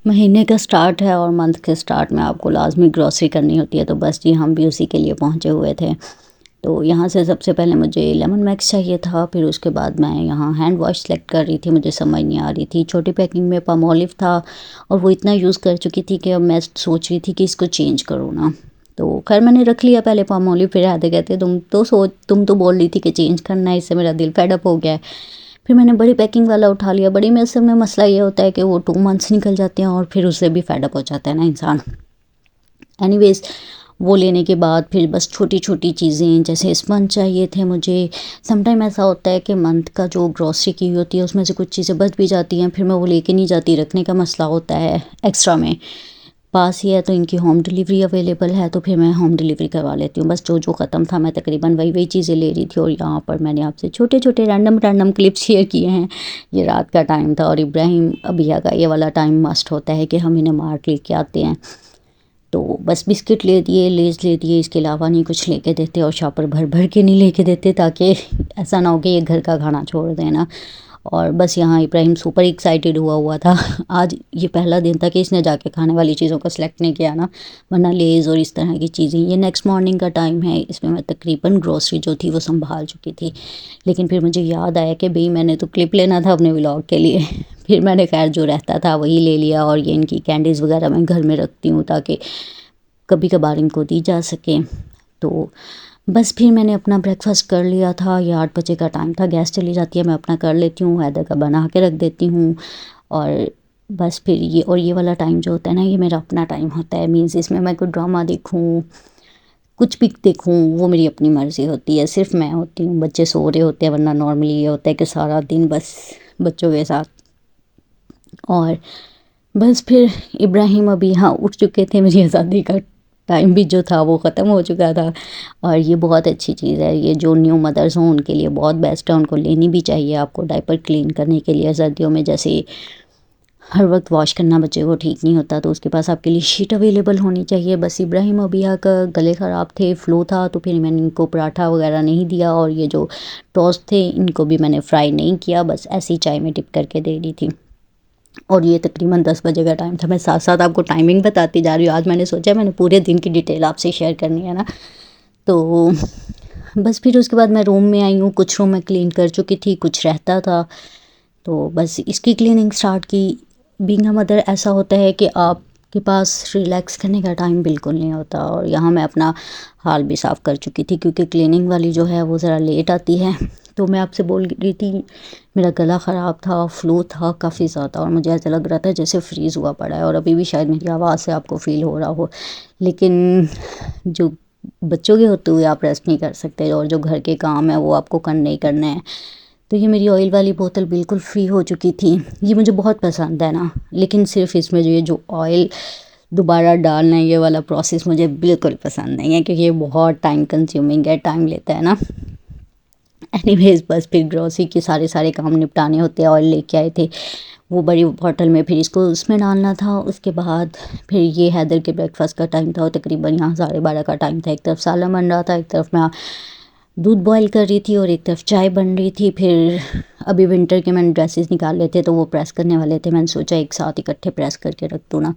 महीने का स्टार्ट है और मंथ के स्टार्ट में आपको लाज़मी ग्रॉसरी करनी होती है, तो बस जी हम भी उसी के लिए पहुँचे हुए थे। तो यहाँ से सबसे पहले मुझे लेमन मैक्स चाहिए था, फिर उसके बाद मैं यहाँ हैंड वॉश सेलेक्ट कर रही थी, मुझे समझ नहीं आ रही थी। छोटी पैकिंग में पामोलिव था और वो इतना यूज़ कर चुकी थी कि अब मैं सोच रही थी कि इसको चेंज करूँ ना। तो खैर मैंने रख लिया पहले पामोलिव, फिर आधे कहते तुम तो बोल रही थी कि चेंज करना है, इससे मेरा दिल फेड अप हो गया है। फिर मैंने बड़ी पैकिंग वाला उठा लिया। बड़ी में असल में मसला ये होता है कि वो 2 मंथ्स निकल जाते हैं और फिर उससे भी फेड अप हो जाता है ना इंसान। एनीवेज़ वो लेने के बाद फिर बस छोटी-छोटी चीज़ें जैसे स्पंज चाहिए थे मुझे। समटाइम ऐसा होता है कि मंथ का जो ग्रॉसरी की होती है उसमें से कुछ चीज़ें बच भी जाती हैं, फिर मैं वो लेके नहीं जाती, रखने का मसला होता है एक्स्ट्रा में। पास ही है तो इनकी होम डिलीवरी अवेलेबल है, तो फिर मैं होम डिलीवरी करवा लेती हूँ। बस जो ख़त्म था मैं तकरीबन वही चीज़ें ले रही थी और यहाँ पर मैंने आपसे छोटे-छोटे रैंडम क्लिप्स शेयर किए हैं। ये रात का टाइम था और इब्राहिम अबिया का ये वाला टाइम मस्ट होता है कि हम इन्हें मार्ट लेके आते हैं। तो बस बिस्किट ले दिए, लेज़ ले दिए, इसके अलावा नहीं कुछ लेके देते और शॉपर भर के नहीं लेके देते ताकि ऐसा ना हो कि ये घर का खाना छोड़ दें ना। और बस यहाँ इब्राहिम सुपर एक्साइटेड हुआ था। आज ये पहला दिन था कि इसने जाके खाने वाली चीज़ों को सिलेक्ट नहीं किया ना, वरना लेज़ और इस तरह की चीज़ें। ये नेक्स्ट मॉर्निंग का टाइम है, इसमें मैं तकरीबन ग्रोसरी जो थी वो संभाल चुकी थी। लेकिन फिर मुझे याद आया कि भई मैंने तो क्लिप लेना था अपने व्लॉग के लिए। फिर मैंने खैर जो रहता था वही ले लिया और ये इनकी कैंडीज़ वगैरह मैं घर में रखती हूँ ताकि कभी कभार इनको दी जा सके। तो बस फिर मैंने अपना ब्रेकफास्ट कर लिया था। ये 8 बजे का टाइम था, गैस चली जाती है, मैं अपना कर लेती हूँ, हैदर का बना के रख देती हूँ। और बस फिर ये वाला टाइम जो होता है ना, ये मेरा अपना टाइम होता है। मीन्स इसमें मैं कोई ड्रामा देखूँ, कुछ भी देखूँ, वो मेरी अपनी मर्ज़ी होती है। सिर्फ मैं होती हूँ, बच्चे सो रहे होते हैं, वरना नॉर्मली ये होता है कि सारा दिन बस बच्चों के साथ। और बस फिर इब्राहिम अभी यहाँ उठ चुके थे, मेरी आज़ादी का टाइम भी जो था वो ख़त्म हो चुका था। और ये बहुत अच्छी चीज़ है, ये जो न्यू मदर्स हों उनके लिए बहुत बेस्ट है, उनको लेनी भी चाहिए। आपको डायपर क्लीन करने के लिए सर्दियों में जैसे हर वक्त वॉश करना बच्चे को ठीक नहीं होता, तो उसके पास आपके लिए शीट अवेलेबल होनी चाहिए। बस इब्राहिम अबिया का गले ख़राब थे, फ्लू था, तो फिर मैंने इनको पराठा वगैरह नहीं दिया और ये जो टोस्ट थे इनको भी मैंने फ्राई नहीं किया, बस ऐसी चाय में डिप करके दे दी थी। और ये तकरीबन 10 बजे का टाइम था। मैं साथ साथ आपको टाइमिंग बताती जा रही हूँ। आज मैंने सोचा मैंने पूरे दिन की डिटेल आपसे शेयर करनी है ना। तो बस फिर उसके बाद मैं रूम में आई हूँ, कुछ रूम मैं क्लीन कर चुकी थी, कुछ रहता था, तो बस इसकी क्लीनिंग स्टार्ट की। बीइंग अ मदर ऐसा होता है कि आपके पास रिलैक्स करने का टाइम बिल्कुल नहीं होता। और यहाँ मैं अपना हाल भी साफ़ कर चुकी थी क्योंकि क्लीनिंग वाली जो है वो ज़रा लेट आती है। तो मैं आपसे बोल रही थी मेरा गला ख़राब था, फ्लू था काफ़ी ज़्यादा और मुझे ऐसा लग रहा था जैसे फ्रीज़ हुआ पड़ा है और अभी भी शायद मेरी आवाज़ से आपको फ़ील हो रहा हो। लेकिन जो बच्चों के होते हुए आप रेस्ट नहीं कर सकते और जो घर के काम है वो आपको करने ही करने हैं। तो ये मेरी ऑयल वाली बोतल बिल्कुल फ्री हो चुकी थी। ये मुझे बहुत पसंद है ना, लेकिन सिर्फ इसमें जो ऑयल दोबारा डालना है ये वाला प्रोसेस मुझे बिल्कुल पसंद नहीं है क्योंकि ये बहुत टाइम कंज्यूमिंग है, टाइम लेता है ना। एनीवेज बस फिर ग्रोसरी के सारे काम निपटाने होते हैं। ऑयल लेके आए थे वो बड़ी बॉटल में, फिर इसको उसमें डालना था। उसके बाद फिर ये हैदर के ब्रेकफास्ट का टाइम था और तकरीबन यहाँ 12:30 का टाइम था। एक तरफ सालन बन रहा था, एक तरफ मैं दूध बॉईल कर रही थी और एक तरफ चाय बन रही थी। फिर अभी विंटर के मैंने ड्रेसेस निकाल लिए थे तो वो प्रेस करने वाले थे, मैंने सोचा एक साथ इकट्ठे प्रेस करके रख दूँ ना,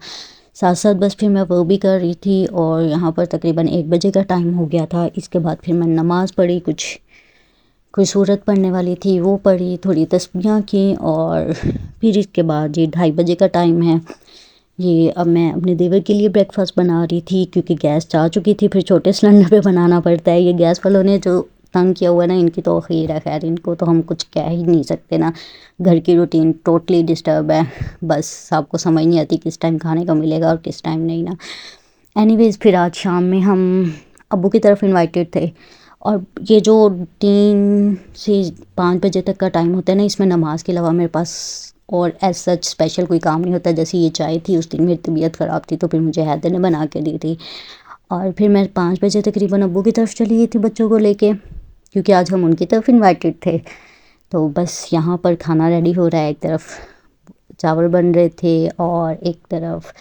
साथ साथ बस फिर मैं वो भी कर रही थी। और यहाँ पर तकरीबन 1 बजे का टाइम हो गया था। इसके बाद फिर मैं नमाज़ पढ़ी, कोई सूरत पढ़ने वाली थी वो पढ़ी, थोड़ी तस्बीहां की और फिर इसके बाद ये 2:30 बजे का टाइम है। ये अब मैं अपने देवर के लिए ब्रेकफास्ट बना रही थी क्योंकि गैस जा चुकी थी, फिर छोटे सिलेंडर पे बनाना पड़ता है। ये गैस वालों ने जो तंग किया हुआ है ना, इनकी तो खैर है, खैर इनको तो हम कुछ कह ही नहीं सकते ना। घर की रूटीन टोटली डिस्टर्ब है, बस आपको समझ नहीं आती किस टाइम खाने को मिलेगा और किस टाइम नहीं ना। एनीवेज फिर आज शाम में हम अब्बू की तरफ इनवाइटेड थे और ये जो 3 से 5 बजे तक का टाइम होता है ना, इसमें नमाज़ के अलावा मेरे पास और एज सच स्पेशल कोई काम नहीं होता। जैसे ये चाय थी, उस दिन मेरी तबीयत ख़राब थी तो फिर मुझे हैदर ने बना के दी थी और फिर मैं 5 बजे तकरीबन अब्बू की तरफ चली गई थी बच्चों को लेके, क्योंकि आज हम उनकी तरफ इनवाइटेड थे। तो बस यहाँ पर खाना रेडी हो रहा है, एक तरफ चावल बन रहे थे और एक तरफ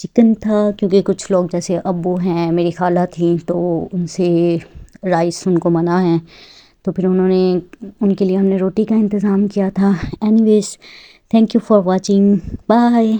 चिकन था, क्योंकि कुछ लोग जैसे अब्बू हैं, मेरी खाला थी, तो उनसे राइस उनको मना है, तो फिर उनके लिए हमने रोटी का इंतज़ाम किया था। Anyways thank you for watching, bye.